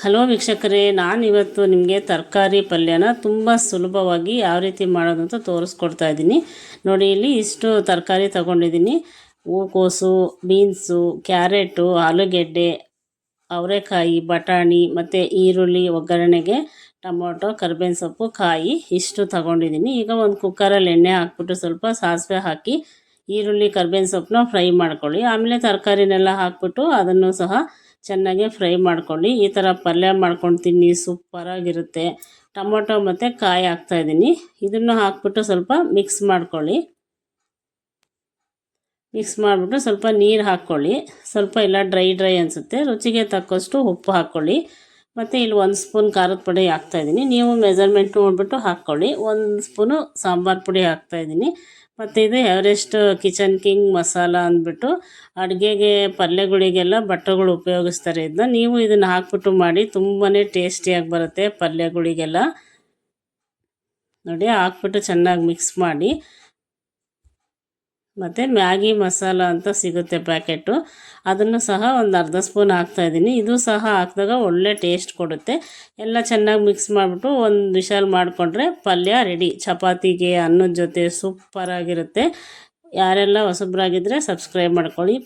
Hello ವೀಕ್ಷಕರೇ, ನಾನಿವತ್ತು ನಿಮಗೆ ತರಕಾರಿ ಪಲ್ಯನ ತುಂಬ ಸುಲಭವಾಗಿ ಯಾವ ರೀತಿ ಮಾಡೋದು ಅಂತ ತೋರಿಸ್ಕೊಡ್ತಾ ಇದ್ದೀನಿ. ನೋಡಿ, ಇಲ್ಲಿ ಇಷ್ಟು ತರಕಾರಿ ತಗೊಂಡಿದ್ದೀನಿ. ಹೂಕೋಸು, ಬೀನ್ಸು, ಕ್ಯಾರೆಟು, ಆಲೂಗೆಡ್ಡೆ, ಅವರೆಕಾಯಿ, ಬಟಾಣಿ ಮತ್ತು ಈರುಳ್ಳಿ ಒಗ್ಗರಣೆಗೆ, ಟೊಮೊಟೊ, ಕರಿಬೇವಿನ ಸೊಪ್ಪು, ಕಾಯಿ ಇಷ್ಟು ತಗೊಂಡಿದ್ದೀನಿ. ಈಗ ಒಂದು ಕುಕ್ಕರಲ್ಲಿ ಎಣ್ಣೆ ಹಾಕ್ಬಿಟ್ಟು ಸ್ವಲ್ಪ ಸಾಸಿವೆ ಹಾಕಿ ಈರುಳ್ಳಿ ಕರಿಬೇವಿನ ಸೊಪ್ಪನ್ನ ಫ್ರೈ ಮಾಡ್ಕೊಳ್ಳಿ. ಆಮೇಲೆ ತರಕಾರಿನೆಲ್ಲ ಹಾಕ್ಬಿಟ್ಟು ಅದನ್ನು ಸಹ ಚೆನ್ನಾಗಿ ಫ್ರೈ ಮಾಡ್ಕೊಳ್ಳಿ. ಈ ಥರ ಪಲ್ಯ ಮಾಡ್ಕೊಂಡು ತಿನ್ನಿ, ಸೂಪರಾಗಿರುತ್ತೆ. ಟೊಮೊಟೊ ಮತ್ತು ಕಾಯಿ ಹಾಕ್ತಾಯಿದ್ದೀನಿ. ಇದನ್ನು ಹಾಕ್ಬಿಟ್ಟು ಸ್ವಲ್ಪ ಮಿಕ್ಸ್ ಮಾಡ್ಕೊಳ್ಳಿ. ಮಿಕ್ಸ್ ಮಾಡಿಬಿಟ್ಟು ಸ್ವಲ್ಪ ನೀರು ಹಾಕ್ಕೊಳ್ಳಿ. ಸ್ವಲ್ಪ ಇಲ್ಲ ಡ್ರೈ ಅನಿಸುತ್ತೆ. ರುಚಿಗೆ ತಕ್ಕಷ್ಟು ಉಪ್ಪು ಹಾಕ್ಕೊಳ್ಳಿ. ಮತ್ತು ಇಲ್ಲಿ 1 ಸ್ಪೂನ್ ಖಾರದ ಪುಡಿ ಹಾಕ್ತಾಯಿದ್ದೀನಿ. ನೀವು ಮೆಜರ್ಮೆಂಟ್ ನೋಡಿಬಿಟ್ಟು ಹಾಕ್ಕೊಳ್ಳಿ. 1 ಸ್ಪೂನು ಸಾಂಬಾರು ಪುಡಿ ಹಾಕ್ತಾಯಿದ್ದೀನಿ. ಮತ್ತು ಇದು ಎವರೆಸ್ಟ್ ಕಿಚನ್ ಕಿಂಗ್ ಮಸಾಲ ಅಂದ್ಬಿಟ್ಟು ಅಡುಗೆಗೆ ಪಲ್ಯಗಳಿಗೆಲ್ಲ ಭಟ್ರುಗಳು ಉಪಯೋಗಿಸ್ತಾರೆ. ಇದನ್ನ ನೀವು ಇದನ್ನು ಹಾಕ್ಬಿಟ್ಟು ಮಾಡಿ, ತುಂಬಾ ಟೇಸ್ಟಿಯಾಗಿ ಬರುತ್ತೆ ಪಲ್ಯಗಳಿಗೆಲ್ಲ. ನೋಡಿ, ಹಾಕ್ಬಿಟ್ಟು ಚೆನ್ನಾಗಿ ಮಿಕ್ಸ್ ಮಾಡಿ. ಮತ್ತು ಮ್ಯಾಗಿ ಮಸಾಲ ಅಂತ ಸಿಗುತ್ತೆ ಪ್ಯಾಕೆಟು, ಅದನ್ನು ಸಹ ಒಂದು ಅರ್ಧ ಸ್ಪೂನ್ ಹಾಕ್ತಾಯಿದ್ದೀನಿ. ಇದು ಸಹ ಹಾಕಿದಾಗ ಒಳ್ಳೆ ಟೇಸ್ಟ್ ಕೊಡುತ್ತೆ. ಎಲ್ಲ ಚೆನ್ನಾಗಿ ಮಿಕ್ಸ್ ಮಾಡಿಬಿಟ್ಟು ಒಂದು ವಿಶಾಲ್ ಮಾಡಿಕೊಂಡ್ರೆ ಪಲ್ಯ ರೆಡಿ. ಚಪಾತಿಗೆ, ಅನ್ನದ ಜೊತೆ ಸೂಪರಾಗಿರುತ್ತೆ. ಯಾರೆಲ್ಲ ಹೊಸಬ್ರಾಗಿದ್ದರೆ ಸಬ್ಸ್ಕ್ರೈಬ್ ಮಾಡ್ಕೊಳ್ಳಿ.